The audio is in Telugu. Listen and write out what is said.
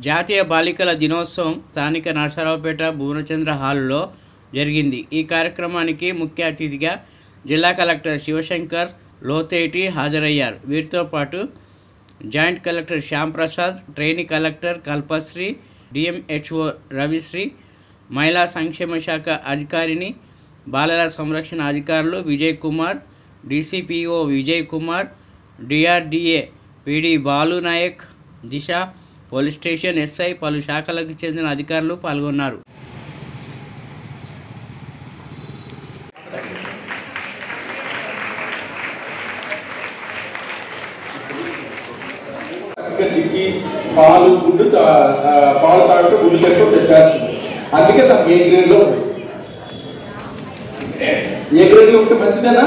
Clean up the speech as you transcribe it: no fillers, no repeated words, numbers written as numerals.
జాతీయ బాలికల దినోత్సవం స్థానిక నరసరావుపేట భువనచంద్ర హాల్లో జరిగింది. ఈ కార్యక్రమానికి ముఖ్య అతిథిగా జిల్లా కలెక్టర్ శివశంకర్ లోతేటి హాజరయ్యారు. వీరితో పాటు joint collector Shyamprasad, trainee collector Kalpasri, DMHO Ravisri, మహిళా సంక్షేమ శాఖ అధికారిని, బాలల సంరక్షణ అధికారులు Vijay Kumar, DCPO Vijay Kumar, DRDA PD Balu Naik, Disha police station SI, పలు శాఖలకు చెందిన అధికారులు పాల్గొన్నారు. చిక్కి పాలు తాగటం గుడ్డు తెప్ప చేస్తుంది. అందుకే తనకి ఏ గ్రేడ్లో ఉంది. ఏ గ్రేడ్లో ఉంటే మంచిదేనా?